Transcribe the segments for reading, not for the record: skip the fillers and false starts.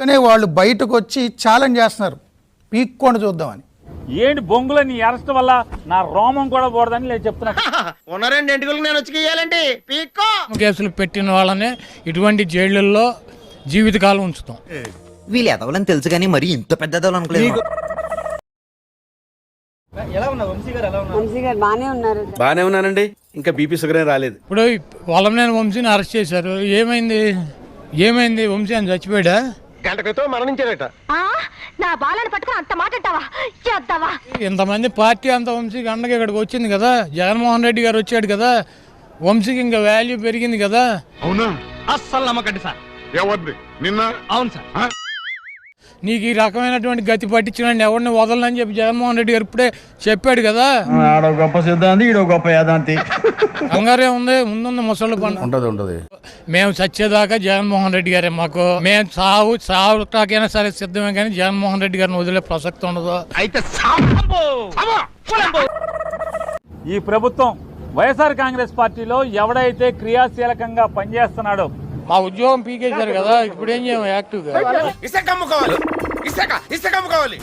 కానీ వాళ్ళు బయటకు వచ్చి ఛాలెంజ్ చేస్తున్నారు, పీక్కొని చూద్దామని. ఏంటి బొంగుల నీ అరెస్ట్ వల్ల నా రోమం కూడా పోడదని నేను చెప్తున్నా. ఉన్నారండి ఎంటుకలకు నేను వచ్చి గీయాలండి పీక్కో. కేసులు పెట్టిన వాళ్ళనే ఇటువంటి జైళ్ళల్లో జీవితకాలం ఉంచుతాం. వీళ్ళు ఎదవలని తెలుసు కానీ మరి ఇంత పెద్ద ఎదవలు అనుకోలేదు. బానే ఉన్నానండి, ఇంకా బీపీ షుగర్ రాలేదు. ఇప్పుడు వల్లమనేని వంశీని అరెస్ట్ చేశారు. ఏమైంది వంశీ అని చచ్చిపోయాడా? గంట క్రితం మరణించారట. నా బాలను పట్టుకుని అంత మాట్లాడతావా? ఇంతమంది పార్టీ అంత వంశీకి అండగా ఇక్కడికి వచ్చింది కదా, జగన్మోహన్ రెడ్డి గారు వచ్చాడు కదా, వంశీకి ఇంకా వాల్యూ పెరిగింది కదా. అవునా? అస్సలు నమ్మకండి సార్. ఎవరిది? నిన్న? అవును సార్. నీకు ఈ రకమైనటువంటి గతి పట్టించిన ఎవరిని వదలని చెప్పి జగన్మోహన్ రెడ్డి గారు ఇప్పుడే చెప్పాడు కదా. ఆడ గొప్ప సిద్ధాంతి, ఈడో గొప్ప యాదాంతి. కంగారే ఉంది, ముందుంది ముసళ్ళు పని ఉంటది. మేము చచ్చేదాకా జగన్మోహన్ రెడ్డి గారే మాకు. మేము సావుకైనా సరే సిద్ధమే, కానీ జగన్మోహన్ రెడ్డి గారిని వదిలే ప్రసక్తి ఉండదు. అయితే ఈ ప్రభుత్వం వైఎస్ఆర్ కాంగ్రెస్ పార్టీలో ఎవడైతే క్రియాశీలకంగా పనిచేస్తున్నాడో, మా ఉద్యోగం పీకేశారు కదా, ఇప్పుడు ఏం చేయము యాక్టివ్గా.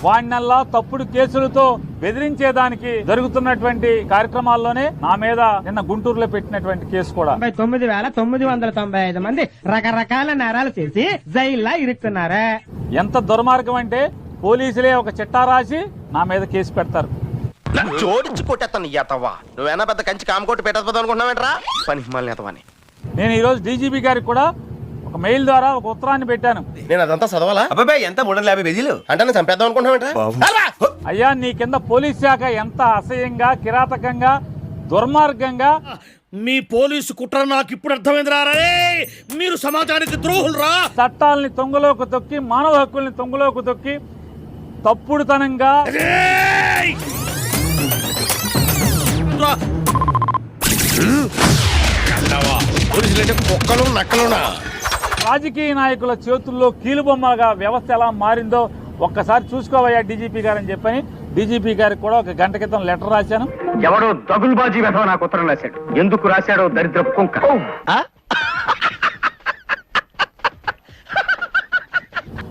వాడినల్లా తప్పుడు కేసులతో బెదిరించేదానికి జరుగుతున్నటువంటి కార్యక్రమాల్లోనే నా మీద నిన్న గుంటూరులో పెట్టినటువంటి కేసు కూడా 99,995 మంది రకరకాల నేరాలు చేసి జైల్లో ఇరుక్కున్నారా. ఎంత దుర్మార్గం అంటే పోలీసులే ఒక చిట్టా రాసి నా మీద కేసు పెడతారు. జోడించి కొట్టేస్తాను ఎతవా. నువ్వేనా పెద్ద కంచి కామకోటి పెట్టకపోతావు అనుకుంటున్నావేంట్రా? పని మళ్ళీ ఎతవని. నేను ఈ రోజు డీజీపీ గారికి కూడా ఒక మెయిల్ ద్వారా ఒక ఉత్తరాన్ని పెట్టాను. నేను అదంతా చదవాలా? అబ్బాయి ఎంత 350 పేజీలు అంటే నేను చంపేద్దాం అనుకుంటున్నావేంట్రా? అయ్యా, నీ కింద పోలీస్ శాఖ ఎంత అసహ్యంగా, కిరాతకంగా, దుర్మార్గంగా. మీ పోలీసు కుట్ర నాకు ఇప్పుడు అర్థమైందిరా. మీరు సమాజానికి ద్రోహులురా. చట్టాలని తొంగలోకి తొక్కి, మానవ హక్కుల్ని తొంగలోకి తొక్కి, తప్పుడుతనంగా కుక్కలు నక్కలునా రాజకీయ నాయకుల చేతుల్లో కీలుబొమ్మగా వ్యవస్థ ఎలా మారిందో ఒక్కసారి చూసుకోవయ్యా డీజీపీ గారు అని చెప్పని డీజీపీ గారికి కూడా ఒక గంట క్రితం లెటర్ రాశాను. ఎవడో దగులుబాజీ వెధవ నాకు ఉత్తరం రాశాడు. ఎందుకు రాశాడో దరిద్ర కుంక.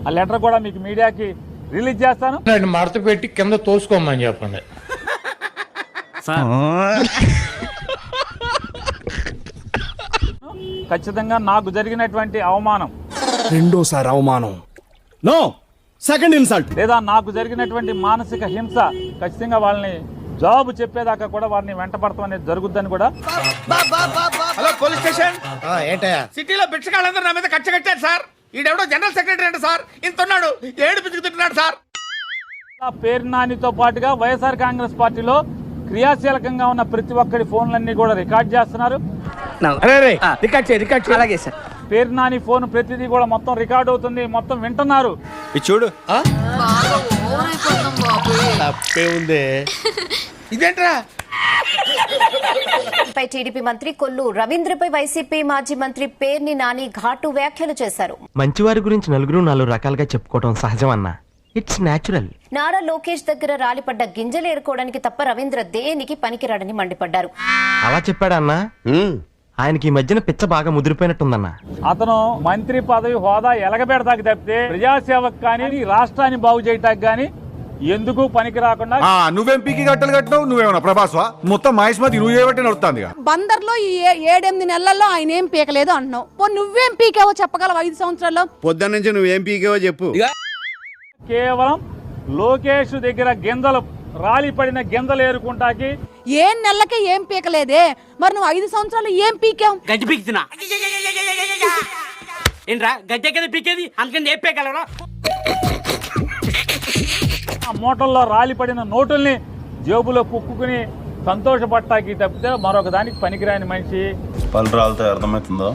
ఆ లెటర్ కూడా మీకు మీడియాకి రిలీజ్ చేస్తాను. మడత పెట్టి కింద తోసుకోమని చెప్పండి. ఖచ్చితంగా నాకు జరిగినటువంటి అవమానం, రెండోసారి అవమానం, నో సెకండ్ ఇన్సల్ట్, లేదా నాకు జరిగినటువంటి మానసిక హింస ఖచ్చితంగా వాళ్ళని జవాబు చెప్పేదాకా కూడా వారిని వెంట పడతాం అనేది జరుగుద్దని కూడా. Hello police station. ఏంటయ్యా? సిటీలో భిక్షకాలందరూ నా మీద కచ్చ కట్టారు సార్. ఈడెవడో జనరల్ సెక్రటరీ అంటే సార్, ఇంతున్నాడు ఏడు పిచ్చుకుతున్నాడు సార్. పేర్నానితో పాటుగా వైఎస్ఆర్ కాంగ్రెస్ పార్టీలో క్రియాశీలకంగా ఉన్న ప్రతి ఒక్కరి ఫోన్లన్నీ కూడా రికార్డ్ చేస్తున్నారు. అలాగే సార్. పేర్నాని ఫోన్ ప్రతిదీ కూడా మొత్తం రికార్డ్ అవుతుంది, మొత్తం వింటున్నారు. చూడు తప్పే ఉందే. ఇదేంట్రా? టీడీపీ మంత్రి కొల్లు రవీంద్రపై వైసీపీ మాజీ మంత్రి పేర్ని నాని ఘాటు వ్యాఖ్యలు చేశారు. మంచివారి గురించి నలుగురు 4 రకాలుగా చెప్పుకోవడం సహజం అన్నా. It's natural. నారా లోకేష్ దగ్గర రాలిపడ్డ గింజలు ఏరుకోవడానికి తప్ప రవీంద్ర దేనికి పనికిరాడని మండిపడ్డారు. అలా చెప్పాడన్నా. ఆయనకి ఈ మధ్యన పిచ్చ బాగా ముదిరిపోయినట్టుందన్నా. అతను మంత్రి పదవి హోదా ఎలగబెడతాకి తప్పితే ప్రజాసేవకు కానీ రాష్ట్రాన్ని బాగు చేయటానికి కానీ ఎందుకు పనికి రాకుండా. నువ్వేం పీకి గట్టలు కట్టినావు? నువ్వేమన్నా ప్రభాస్వా? మొత్తం మహేష్మతి నువ్వు ఏబట్టి నడుస్తుంది. బందర్లో ఈ 7-8 నెలల్లో ఆయన ఏం పీకలేదు అంటున్నావు. నువ్వేం పీకావో చెప్పగలవు? 5 సంవత్సరాల్లో పొద్దున్న నుంచి నువ్వేం పీకావో చెప్పు. కేవలం లోకేష్ దగ్గర గింజలు రాలిపడిన గింజలు ఏరుకుంటాకి ఏ నెలలకే ఏం పీకలేదే, మరి నువ్వు 5 సంవత్సరాలు ఏం పీకావు? గడ్డి పీకుతున్నా ఏంట్రా? గడ్డే కదా పీకేది, అందుకని ఏం పీకలరా? ఆ మూటల్లో రాలిపడిన నోటుల్ని జేబులో కుక్కుని సంతోషపట్టాకి తప్పితే మరొక దానికి పనికిరాని మనిషి. పలురాలతో అర్థమవుతుందో?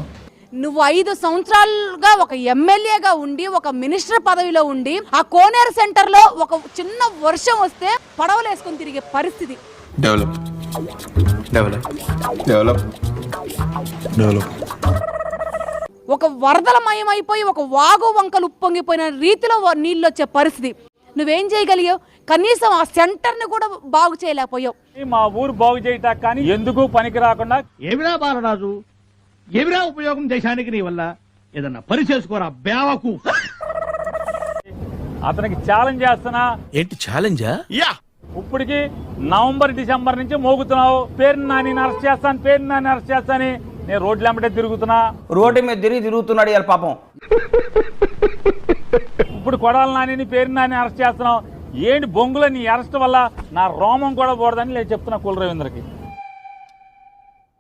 నువ్వు 5 సంవత్సరాలుగా ఒక ఎమ్మెల్యేగా ఉండి, ఒక మినిస్టర్ పదవిలో ఉండి, ఆ కోనేరు సెంటర్ లో ఒక చిన్న వర్షం వస్తే పడవలు వేసుకుని తిరిగే పరిస్థితి. Develop develop develop develop. ఒక వరదలమయం అయిపోయి ఒక వాగు వంకలు ఉప్పొంగిపోయిన రీతిలో నీళ్ళు వచ్చే పరిస్థితి. నువ్వేం చేయగలిగావు? కనీసం ఆ సెంటర్ ని కూడా బాగు చేయలేకపోయావు. మా ఊరు బాగు చేయటానికి కానీ ఎందుకు పనికి రాకుండా. ఏమిరా బాలరాజు, ఏమిరా ఉపయోగం దేశానికి నీ వల్ల? ఏదన్నా పని చేసుకోరా బేవకు. అతనికి ఛాలెంజ్ చేస్తున్నా. ఏంటి ఛాలెంజా? యా ఇప్పటికి నవంబర్ డిసెంబర్ నుంచి మోగుతున్నావు, పేరుని నాని అరెస్ట్ చేస్తాను, పేరుని నాని అరెస్ట్ చేస్తాను. నేను రోడ్లు వెంబడే తిరుగుతున్నా, రోడ్డు మీద తిరుగుతున్నాడు ఇవాళ పాపం. ఇప్పుడు కొడాల నాని పేరుని నాని అరెస్ట్ చేస్తున్నావు. ఏంటి బొంగుల నీ అరెస్ట్ వల్ల నా రోమం కూడా పోడదని నేను చెప్తున్నా కుల రవీంద్రకి.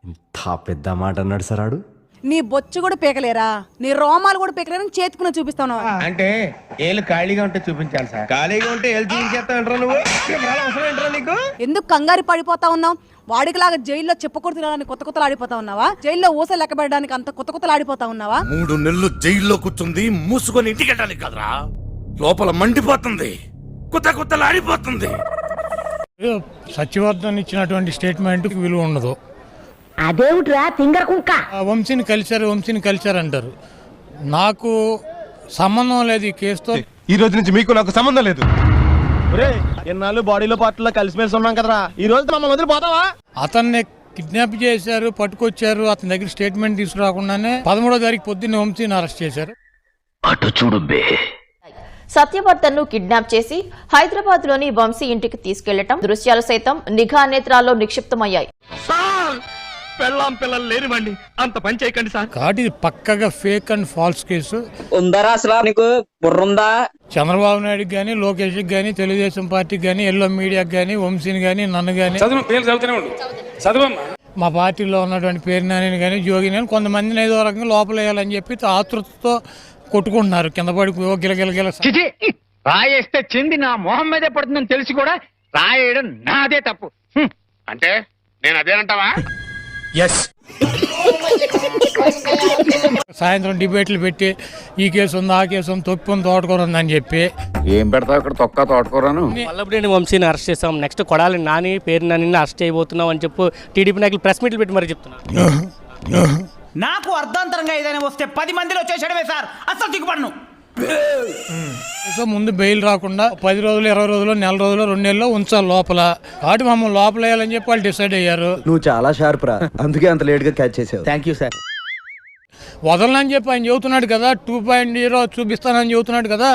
ఇంత పెద్ద మాట అన్నాడు సార్ ఆడు. నీ బొచ్చు కూడా పీకలేరా, నీ రోమాలు కూడా పీకలేరా, చేతుకున్న చూపిస్తాను. అంటే ఏళ్ళు ఖాళీగా ఉంటే చూపించాలి సార్. ఖాళీగా ఉంటే ఏళ్ళు చూపించేస్తా నువ్వు అవసరం ఏంట్రా నీకు? ఎందుకు కంగారు పడిపోతా ఉన్నావు? వాడికిలాగా జైల్లో చెప్పకూడదు తినాలని కొత్త కొత్తలు ఆడిపోతా ఉన్నావా? జైల్లో ఊస లెక్క పెట్టడానికి అంత కొత్త కొత్తలు ఆడిపోతా ఉన్నావా? 3 నెలలు జైల్లో కూర్చుంది మూసుకొని ఇంటికి వెళ్ళాలి కదరా. లోపల మండిపోతుంది, కొత్తలు ఆడిపోతుంది. సత్యవర్ధన్ ఇచ్చినటువంటి స్టేట్మెంట్ విలువ ఉండదు. అదేమిట్రా తింగర కుక్క? వంశీని కలిశారు అంటారు. నాకు సంబంధం లేదు ఈ కేసుతో. ఈ రోజు నుంచి మీకు నాకు సంబంధం లేదు. ఎన్నాళ్ళు బాడీలో పార్టీలో కలిసిమెలిసి ఉన్నాం కదరా, ఈ రోజు మమ్మల్ని వదిలిపోతావా? అతన్ని కిడ్నాప్ చేశారు, పట్టుకొచ్చారు. అతని దగ్గర స్టేట్మెంట్ తీసుకురాకుండానే 13వ తారీఖు పొద్దున్నే వంశీని అరెస్ట్ చేశారు. అటు చూడు బే. సత్యవర్ధన్ ను కిడ్నాప్ చేసి హైదరాబాద్ లోని వంశీ ఇంటికి తీసుకెళ్లటం దృశ్యాలు సైతం నిఘా నేత్రాల్లో నిక్షిప్తమయ్యాయి. పెళ్ళాం పిల్లలు లేనివ్వండి, అంత పని చేయకండి సార్. కాబట్టి ఇది పక్కగా ఫేక్ అండ్ ఫాల్స్ కేసు. ఉందరా అసలు నీకు బుర్రుందా? చంద్రబాబు నాయుడుకి కానీ, లోకేష్కి కానీ, తెలుగుదేశం పార్టీకి కానీ, ఎల్లో మీడియాకి కానీ, వంశీని కానీ, నన్ను కానీ, మా పార్టీలో ఉన్నటువంటి పేరు నాని కానీ, జోగిని కానీ కొంతమందిని ఏదో రకంగా లోపలేయాలని చెప్పి ఆతృతతో కొట్టుకుంటున్నారు. కింద పడి గిలగిలగిల రాయేస్తే చెంది నా మొహం మీదే పడుతుందని తెలిసి కూడా రాయడం నాదే తప్పు. అంటే నేను అదేనంటావా? సాయంత్రం డిబేట్లు పెట్టి ఈ కేసు ఉంది, ఆ కేసు ఉంది, తొప్పుని తోటకూర ఉందని చెప్పి ఏం పెడతావు ఇక్కడ తొక్క తోటకూరను? వల్లభనేని వంశీని అరెస్ట్ చేస్తాం, నెక్స్ట్ కొడాలి నాని పేరు నాని అరెస్ట్ చేయబోతున్నాం అని చెప్పి టీడీపీ నాయకులు ప్రెస్ మీట్లు పెట్టి మరి చెప్తున్నారు. నాకు అర్ధాంతరంగా ఏదైనా వస్తే 10 మందిలో చేసేయడమే సార్, అసలు దిగుపడను. సో ముందు బెయిల్ రాకుండా 10 రోజులు, 20 రోజులు, నెల రోజులు, 2 నెలలు ఉంచాలి లోపల. కాబట్టి మమ్మల్ని లోపల వేయాలని చెప్పి వాళ్ళు డిసైడ్ అయ్యారు. నువ్వు చాలా షార్ప్ రా, అందుకే అంత లేట్ గా క్యాచ్ చేసావు. Thank you sir. వదలనని చెప్పి ఆయన చెబుతున్నాడు కదా, 2.0 చూపిస్తానని చెబుతున్నాడు కదా.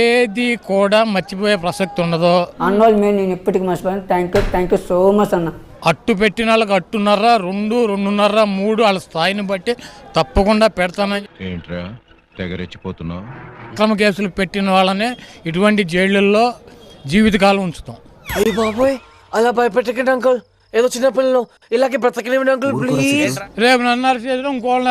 ఏది కూడా మర్చిపోయే ప్రసక్తి ఉండదు. నేను ఎప్పటికీ మర్చిపోయాను. థ్యాంక్ యూ సో మచ్ అన్న. అట్టు పెట్టిన వాళ్ళకి 2.5, 2, 2.5, 3 వాళ్ళ స్థాయిని బట్టి తప్పకుండా పెడతానని. ఏంట్రా తెగరెచ్చిపోతున్నావు? అక్రమ కేసులు పెట్టిన వాళ్ళనే ఇటువంటి జైళ్ళల్లో జీవితకాలం ఉంచుతాం. అయ్యి బాబోయ్, అలా భయపెట్టకండి అంకుల్. ఏదో చిన్న పిల్లలు ఇలాగే బ్రతకలేమండి అంకుల్ ప్లీజ్. రేపు నన్ను అరెస్ట్ చేసినా, ఇంకోళ్ళని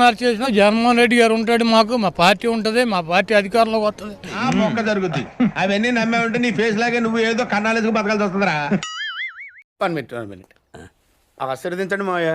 అరెస్ట్ చేసినా జగన్మోహన్ రెడ్డి గారు ఉంటాడు, మాకు మా పార్టీ ఉంటుంది, మా పార్టీ అధికారంలోకి వస్తుంది. మొక్క జరుగుద్ది. అవన్నీ నమ్మే ఉంటే నీ ఫేస్ లాగే నువ్వు ఏదో కన్నాలేసుకు బతకాల్సి వస్తుందిరా. 1 మినిట్ ఆశీర్వదించండి మావయ్య.